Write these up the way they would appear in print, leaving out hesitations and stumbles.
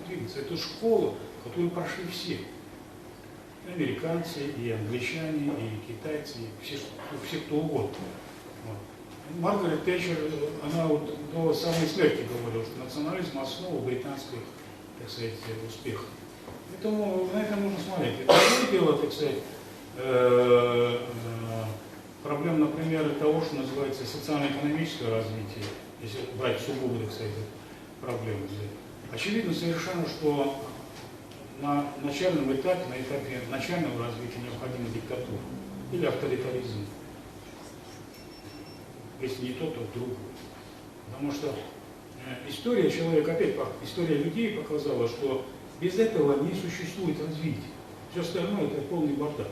двигаться. Это школа, которую прошли все. И американцы, и англичане, и китайцы, и все кто угодно. Вот. Маргарет Тэтчер, она вот до самой смерти говорила, что национализм – основа британских, так сказать, успехов. Поэтому на это нужно смотреть. Это одно дело, так сказать, проблем, например, того, что называется социально-экономическое развитие, если брать сугубо, так сказать, проблемы. Очевидно совершенно, что на начальном этапе, на этапе начального развития необходима диктатура или авторитаризм. Если не то, то другое. Потому что история человека, опять история людей показала, что без этого не существует развития. Все остальное это полный бардак.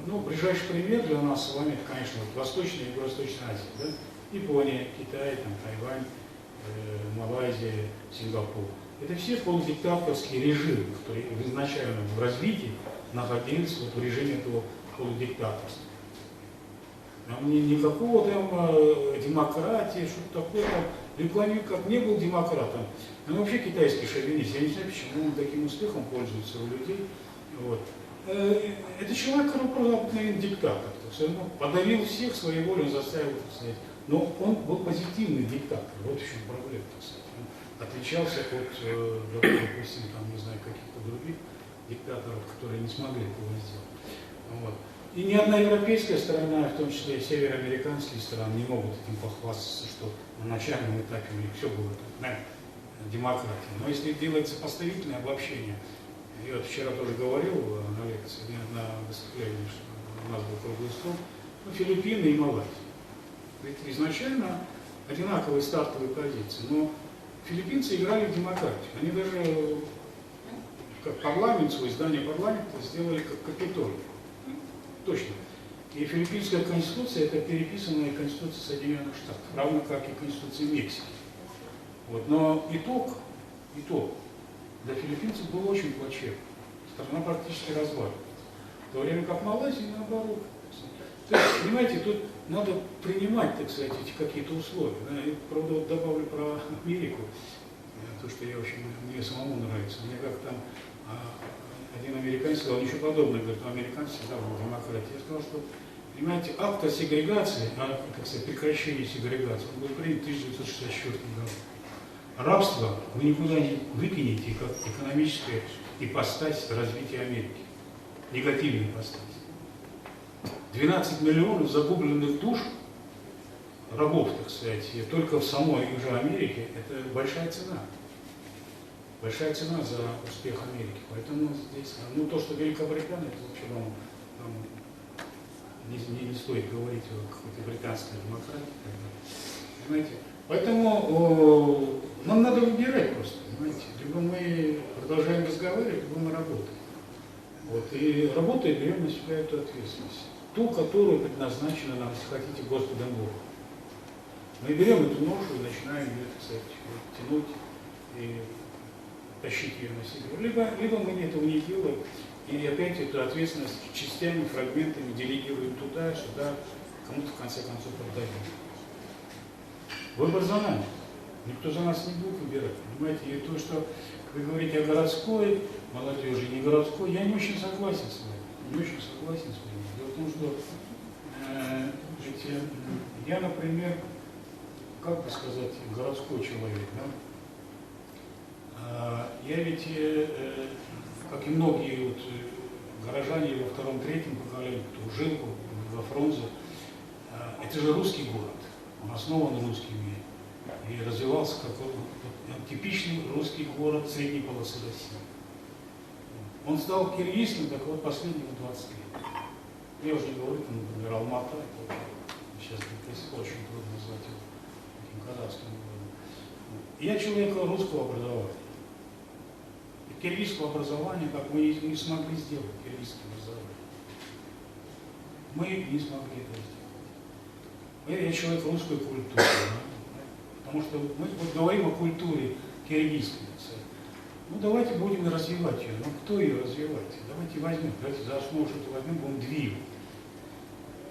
Ну, ближайший пример для нас с вами, это, конечно, вот Восточная и Юго-Восточная Азия. Да? Япония, Китай, там, Тайвань, Малайзия, Сингапур. Это все полудиктаторские режимы, которые изначально в развитии находились вот в режиме этого полудиктаторства. Там никакого там демократии, что-то такое там. Липуанин как не был демократом, он вообще китайский шовинист. Я не знаю, почему он таким успехом пользуется у людей. Вот. Это человек, который просто обыкновенный диктатор. Он подавил всех своей волей, он заставил, так сказать. Но он был позитивный диктатор. Вот в чем проблема, так сказать. Он отличался от, допустим, там, не знаю, каких-то других диктаторов, которые не смогли этого сделать. Вот. И ни одна европейская сторона, в том числе и североамериканские страны, не могут этим похвастаться, что на начальном этапе у них все было демократия. Но если делается поставительное обобщение, я вот вчера тоже говорил на лекции, на выступлении, что у нас был круглый стол, ну, Филиппины и Малайзия. Ведь изначально одинаковые стартовые позиции, но филиппинцы играли в демократию. Они даже как парламент, свое здание парламента сделали как Капитолий. Точно. И филиппинская конституция – это переписанная конституция Соединенных Штатов, равно как и конституция Мексики. Вот. Но итог для филиппинцев был очень плачевный. Страна практически развалилась. В то время как Малайзия наоборот. То есть, понимаете, тут надо принимать, так сказать, эти какие-то условия. Я, правда, вот добавлю про Америку, то, что я очень, мне самому нравится. Мне как там один американец сказал ничего подобного, говорит, американцы всегда были демократии. Я сказал, что, понимаете, акт о сегрегации, как сказать, прекращении сегрегации, он был принят в 1964 году. Рабство вы никуда не выкинете как экономическая ипостась развития Америки. Негативная ипостась. 12 миллионов загубленных душ, рабов, так сказать, только в самой уже Америке, это большая цена. Большая цена за успех Америки. Поэтому здесь, ну то, что Великобритания, это вообще нам не стоит говорить о какой-то британской демократии. Понимаете? Поэтому нам надо выбирать просто, понимаете. Либо мы продолжаем разговаривать, либо мы работаем. Вот. И работая, берем на себя эту ответственность. Ту, которую предназначена нам, если хотите, Господом Богом. Мы берем эту ношу и начинаем ее, так сказать, тянуть и тащить ее на себе. Либо мы этого не делаем, и опять эту ответственность частями, фрагментами делегируем туда, сюда, кому-то в конце концов отдаем. Выбор за нами. Никто за нас не будет выбирать. Понимаете, и то, что вы говорите о городской молодежи, не городской, я не очень согласен с вами. Не очень согласен с вами. Дело в том, что я, например, как бы сказать, городской человек, да? Я ведь, как и многие вот горожане во втором-третьем поколении, кто жил во Фрунзе, это же русский город. Он основан русскими и развивался как типичный русский город средней полосы России. Он стал киргизским, так вот, последние 20 лет. Я уже не говорю, например, Алмата, сейчас очень трудно назвать его таким казахским городом. Я человек русского образования. И киргизского образования, как мы не смогли сделать, киргизское образование. Мы не смогли это сделать. Я человек русской культуры, да? Потому что мы вот говорим о культуре киргизской. Ну давайте будем развивать ее. Но кто ее развивает? Давайте возьмем, давайте за основу что-то возьмем, будем двигать.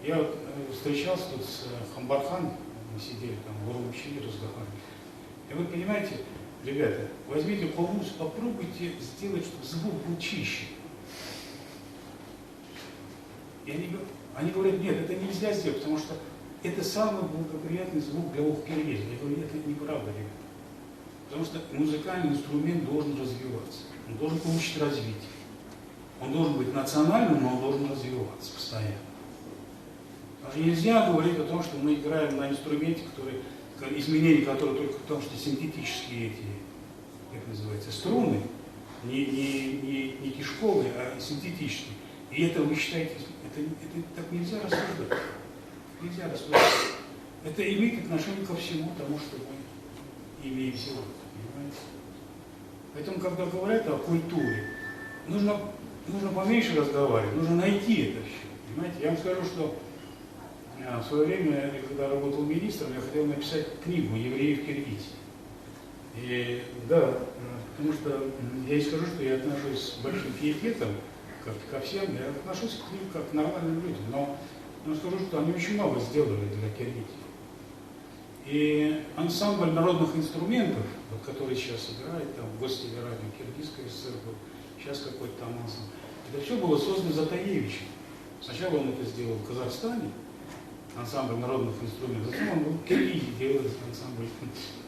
Я вот встречался тут с Хамбархан, мы сидели там в Урумчи, разговаривали. И вы понимаете, ребята, возьмите полмус, попробуйте сделать, чтобы звук был чище. И они говорят, нет, это нельзя сделать, потому что это самый благоприятный звук для уха киргиза. Я говорю, это неправда, ребята. Потому что музыкальный инструмент должен развиваться, он должен получить развитие. Он должен быть национальным, но он должен развиваться постоянно. Потому что нельзя говорить о том, что мы играем на инструменте, изменения которого только в том, что синтетические эти, как называется, струны, не кишковые, а синтетические. И это вы считаете, это так нельзя рассуждать. Нельзя рассуждать. Это имеет отношение ко всему тому, что мы имеем сегодня. Понимаете? Поэтому, когда говорят о культуре, нужно поменьше разговаривать, нужно найти это все. Понимаете? Я вам скажу, что в свое время, когда работал министром, я хотел написать книгу «Евреи в Киргизии». И да, потому что я и скажу, что я отношусь с большим пиететом ко всем, я отношусь к ним как к нормальным людям, но скажу, что они очень много сделали для Киргизии. И ансамбль народных инструментов, вот, который сейчас играет, там, в Гостелерадио Киргизская ССР был, сейчас какой-то там ансамбль, это все было создано Затаевичем. Сначала он это сделал в Казахстане, ансамбль народных инструментов, затем он в Киргизии делал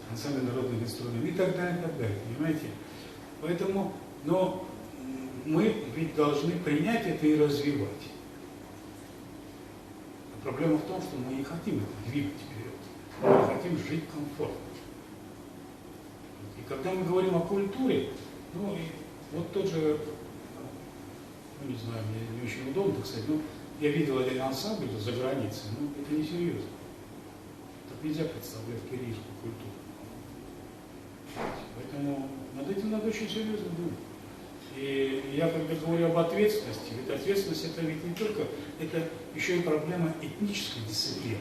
ансамбль народных инструментов и так далее, понимаете? Поэтому, но мы ведь должны принять это и развивать. А проблема в том, что мы не хотим это двигать вперед, мы хотим жить комфортно. И когда мы говорим о культуре, ну и вот тот же, ну не знаю, мне не очень удобно, так сказать, но я видел один ансамбль за границей, ну это несерьезно. Так нельзя представлять киргизскую культуру. Поэтому над этим надо очень серьезно думать. И я когда говорю об ответственности, ведь ответственность это ведь не только, это еще и проблема этнической дисциплины.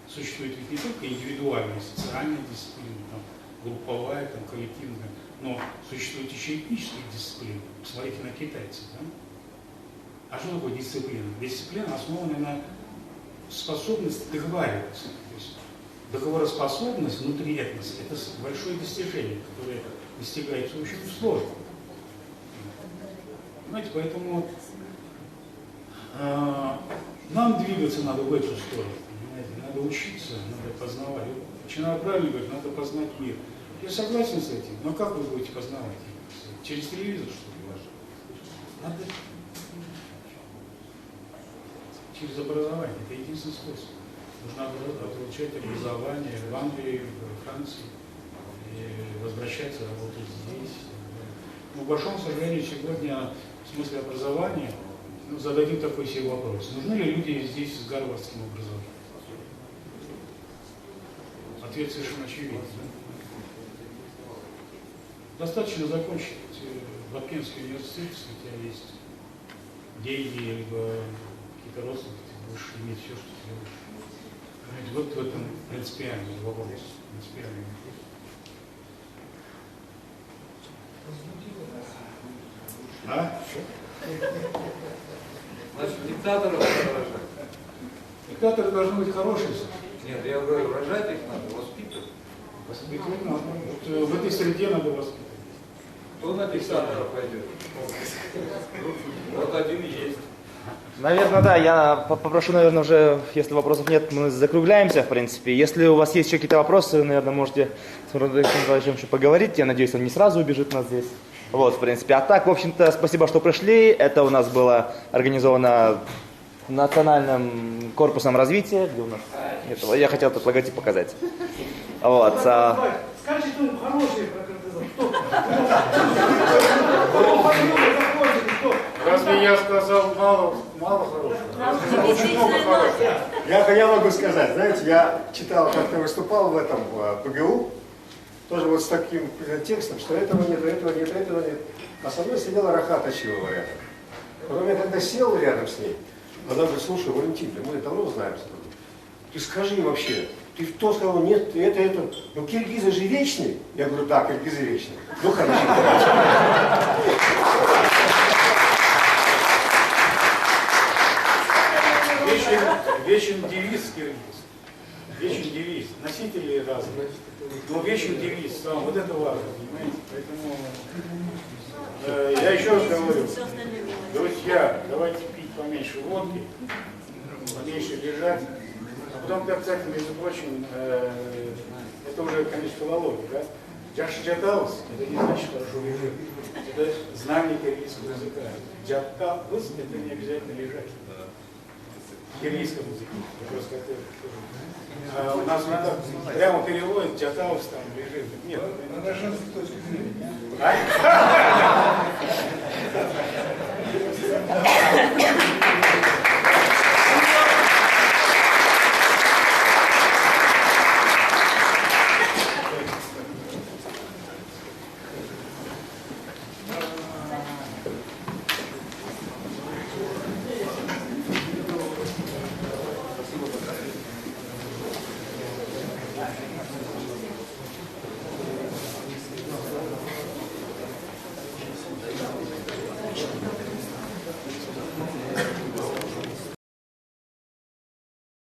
Существует ведь не только индивидуальная, социальная дисциплина, там, групповая, там, коллективная, но существует еще и этническая дисциплина. Посмотрите на китайцев, да? А что такое дисциплина? Дисциплина основана на способности договариваться. То есть договороспособность внутри этноса – это большое достижение, которое достигается очень сложно. Понимаете, поэтому нам двигаться надо в эту сторону. Понимаете? Надо учиться, надо познавать. Начинаю правильно говорить, надо познать мир. Я согласен с этим, но как вы будете познавать его? Через телевизор, что ли? Надо через образование. Это единственный способ. Нужно получать образование в Англии, в Франции, и возвращаться, работать здесь. Но, к большому сожалению, сегодня в смысле образования зададим такой себе вопрос. Нужны ли люди здесь с гарвардским образованием? Ответ совершенно очевиден. Да? Достаточно закончить Латвийский университет, если у тебя есть деньги, либо какие-то родственники, ты будешь иметь все, что ты делаешь. Вот в этом принципиальный вопрос. Принципиальный вопрос. А? Значит, диктаторов надо рожать. Диктаторы должны быть хорошие. Нет, я говорю, рожать их надо, воспитывать. Воспитывать надо. Вот в этой среде надо воспитывать. Кто на диктатора пойдет? Вот один есть. Наверное, да, я попрошу, наверное, уже, если вопросов нет, мы закругляемся, в принципе. Если у вас есть еще какие-то вопросы, наверное, можете с Муратом Николаевичем еще поговорить. Я надеюсь, он не сразу убежит нас здесь. Вот, в принципе. А так, в общем-то, спасибо, что пришли. Это у нас было организовано Национальным корпусом развития. Где у нас? Это, я хотел этот логотип показать. Вот. Скажи, что хороший про Разве я сказал мало хорошего? Очень много хорошего. Я могу сказать, знаете, я читал, как-то выступал в этом в ПГУ, тоже вот с таким текстом, что этого нет, этого нет, этого нет. А со мной сидела Рахат Ачилова рядом. Потом я когда сел рядом с ней, она говорит, слушай, Валентин, мы давно знаем с тобой. Ты скажи вообще, ты кто сказал, нет, это, ну киргизы же вечные? Я говорю, да, киргизы вечные. Ну хорошо. Вечен девиз киргиз. вечный девиз. Носители разные. Но вечный девиз сам, вот это важно, понимаете? Поэтому я еще раз говорю, друзья, давайте пить поменьше водки, поменьше лежать. А потом, кстати, между прочим, это уже, конечно, филология, да? Джашджатаус, это не значит хорошо лежит. Это знание киргизского языка. Джатаус, это не обязательно лежать. В киргизском языке. У нас надо прямо переводит, джатаус там лежит. Нет, Надо женскую точку зрения. а?